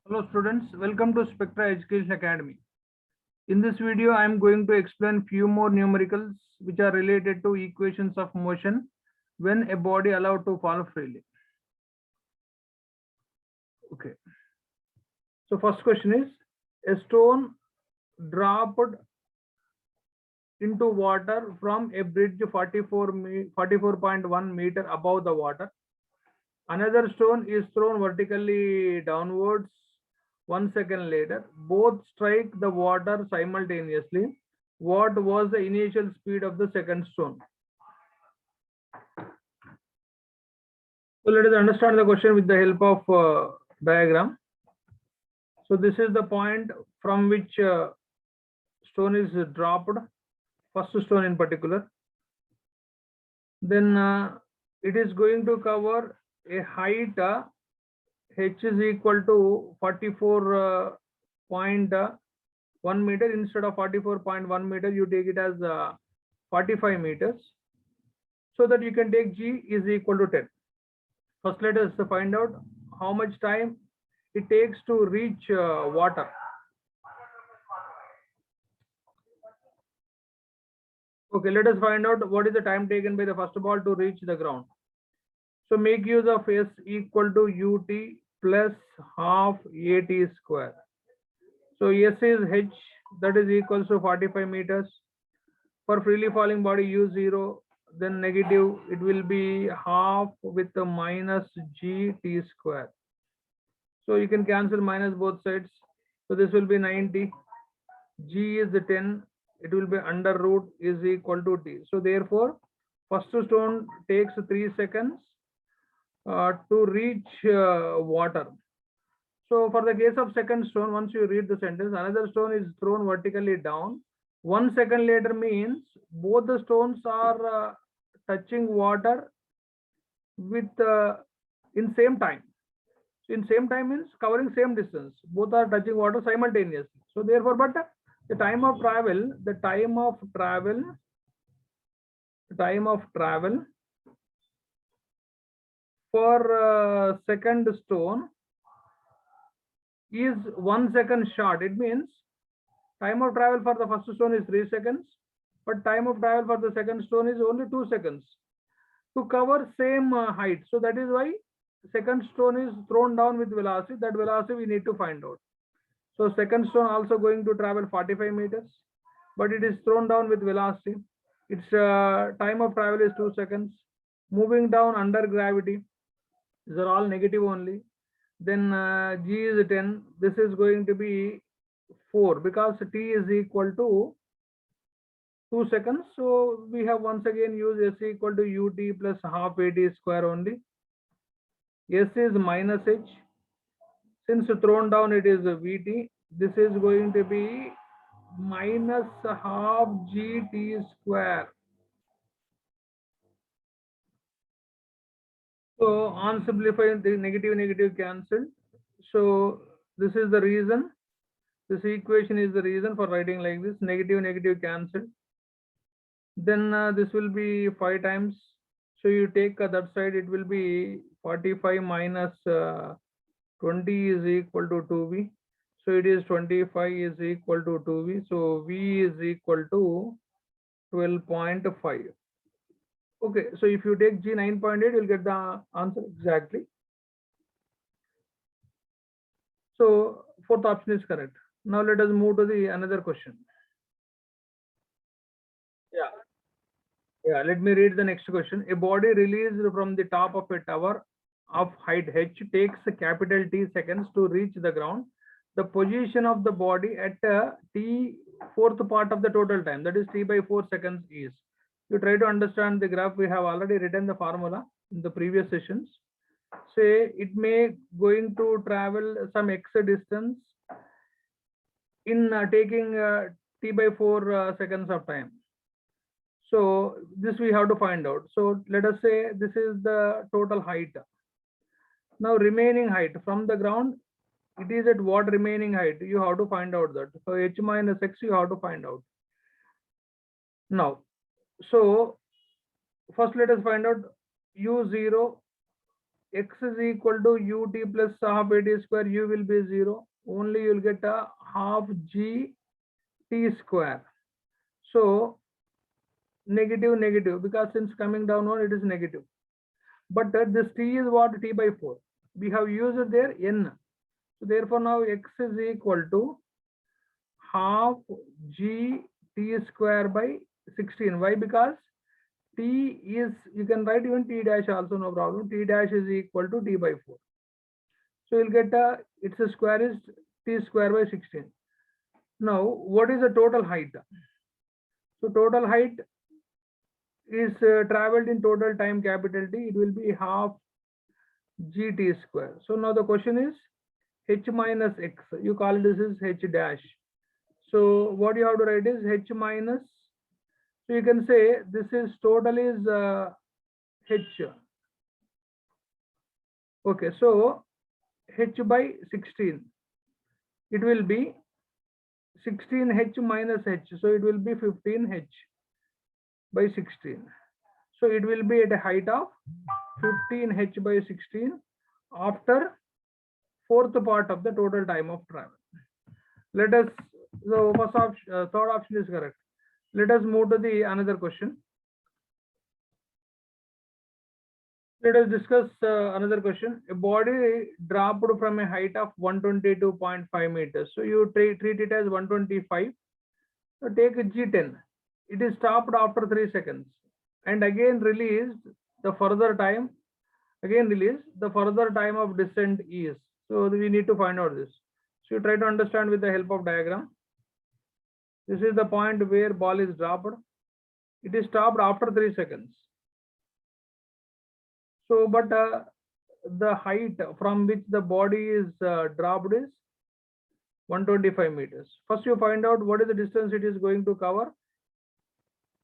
Hello students, welcome to Spectra Education Academy. In this video, I am going to explain few more numericals which are related to equations of motion when a body allowed to fall freely. Okay. So first question is, a stone dropped into water from a bridge 44.1 meter above the water. Another stone is thrown vertically downwards 1 second later. Both strike the water simultaneously. What was the initial speed of the second stone? So let us understand the question with the help of diagram. So this is the point from which stone is dropped, first stone in particular. Then it is going to cover a height h is equal to 44.1 meter. Instead of 44.1 meter, you take it as 45 meters, so that you can take g is equal to 10. First, let us find out how much time it takes to reach water. Okay, let us find out what is the time taken by the first ball to reach the ground. So make use of s equal to ut plus half at square. So s is h, that is equals to 45 meters. For freely falling body, u0, then negative, it will be half with the minus gt square. So you can cancel minus both sides. So this will be 90. G is the 10. It will be under root is equal to t. So therefore, first stone takes 3 seconds to reach water. So for the case of second stone, once you read the sentence, another stone is thrown vertically down. 1 second later means both the stones are touching water with in same time. In same time means covering same distance. Both are touching water simultaneously. So therefore, but the time of travel for second stone is 1 second short. It means time of travel for the first stone is 3 seconds, but time of travel for the second stone is only 2 seconds to cover same height. So that is why second stone is thrown down with velocity. That velocity we need to find out. So second stone also going to travel 45 meters, but it is thrown down with velocity. Its time of travel is 2 seconds. Moving down under gravity, these are all negative only. Then g is 10. This is going to be 4 because t is equal to 2 seconds. So we have once again used s equal to ut plus half at square only. S is minus h. Since thrown down it is vt. This is going to be minus half gt square. So on simplifying, the negative cancelled. So this is the reason. This equation is the reason for writing like this. Negative cancelled. Then this will be 5 times. So you take that side, it will be 45 minus 20 is equal to 2v. So it is 25 is equal to 2v. So v is equal to 12.5. Okay, so if you take g 9.8, you'll get the answer exactly. So fourth option is correct. Now let us move to the another question. Yeah, let me read the next question. A body released from the top of a tower of height h takes a capital T seconds to reach the ground. The position of the body at t fourth part of the total time, that is t by 4 seconds, is. You try to understand the graph. We have already written the formula in the previous sessions. Say it may going to travel some x distance in taking t by 4 seconds of time. So this we have to find out. So let us say this is the total height. Now remaining height from the ground, it is at what remaining height? You have to find out that. So h minus x you have to find out. Now, so first let us find out u0 x is equal to ut plus half at square, u will be 0. Only you will get a half g t square. So negative, negative, because since coming down on it is negative. But this t is what? T by 4. We have used there n. So therefore now x is equal to half g t square by 16. Why? Because t is, you can write even t dash also, no problem. T dash is equal to t by 4. So you'll get its square is t square by 16. Now what is the total height? So total height is traveled in total time, capital T, it will be half gt square. So now the question is h minus x, you call this is h dash. So what you have to write is h minus, so you can say this is total is h. Okay, so h by 16, it will be 16h minus h, so it will be 15h by 16. So it will be at a height of 15h by 16 after fourth part of the total time of travel. Let us, so first option, third option is correct. Let us move to the another question. Let us discuss another question. A body dropped from a height of 122.5 meters. So you treat it as 125. So take G10. It is stopped after 3 seconds and again released. The further time, again released. The further time of descent is. So we need to find out this. So you try to understand with the help of diagram. This is the point where ball is dropped. It is stopped after 3 seconds. So, but the height from which the body is dropped is 125 meters. First, you find out what is the distance it is going to cover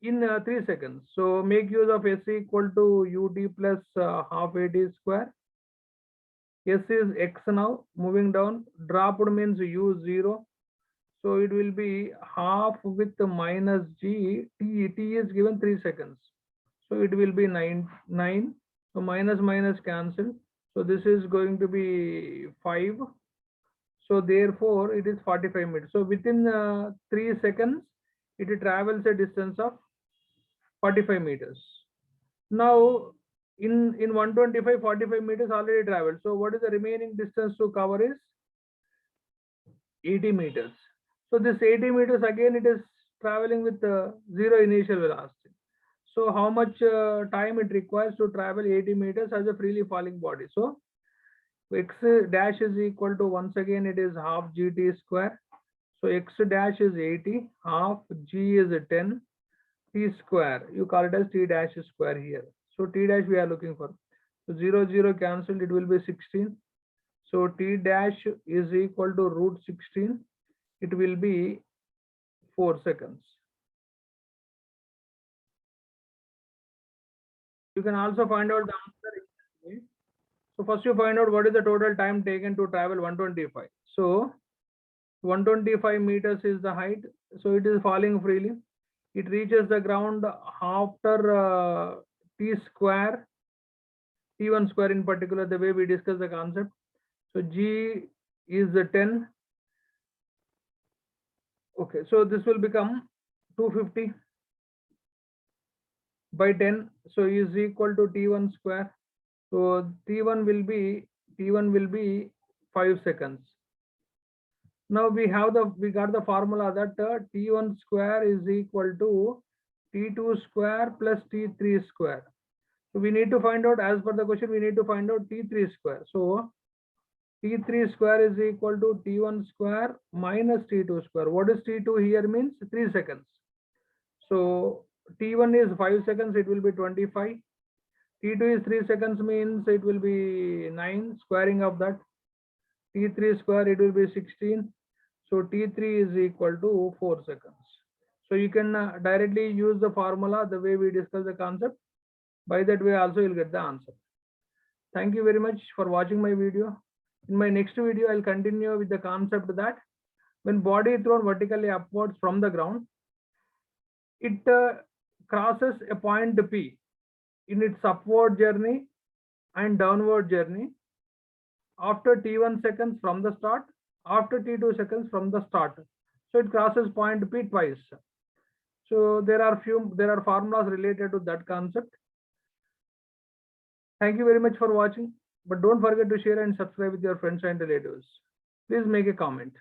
in 3 seconds. So, make use of S equal to ut plus half at square. S is x now, moving down. Dropped means u 0. So, it will be half with minus g. T is given 3 seconds. So, it will be 9. So minus minus cancel. So this is going to be 5. So therefore it is 45 meters. So within 3 seconds, it travels a distance of 45 meters. Now in 125, 45 meters already traveled. So what is the remaining distance to cover is 80 meters. So this 80 meters again it is traveling with 0 initial velocity. So how much time it requires to travel 80 meters as a freely falling body? So x dash is equal to, once again it is half gt square. So x dash is 80, half g is 10, t square, you call it as t dash square here. So t dash we are looking for. So 0, 0 cancelled, it will be 16. So t dash is equal to root 16. It will be 4 seconds. You can also find out the answer. So first you find out what is the total time taken to travel 125. So 125 meters is the height. So it is falling freely. It reaches the ground after t square, t1 square in particular, the way we discuss the concept. So g is 10. Okay, so this will become 250 by 10. So is equal to t1 square. So t1 will be 5 seconds. Now we got the formula that t1 square is equal to t2 square plus t3 square. So we need to find out, as per the question, we need to find out t3 square. So t3 square is equal to t1 square minus t2 square. What is t2 here means 3 seconds. So t1 is 5 seconds, it will be 25. T2 is 3 seconds means it will be 9, squaring of that. T3 square, it will be 16. So T3 is equal to 4 seconds. So you can directly use the formula the way we discuss the concept. By that way also you'll get the answer. Thank you very much for watching my video. In my next video, I'll continue with the concept that when body is thrown vertically upwards from the ground, it crosses a point P. In its upward journey, and downward journey after t1 seconds from the start, after t2 seconds from the start. So it crosses point P twice. So there are formulas related to that concept. Thank you very much for watching, but don't forget to share and subscribe with your friends and relatives. Please make a comment.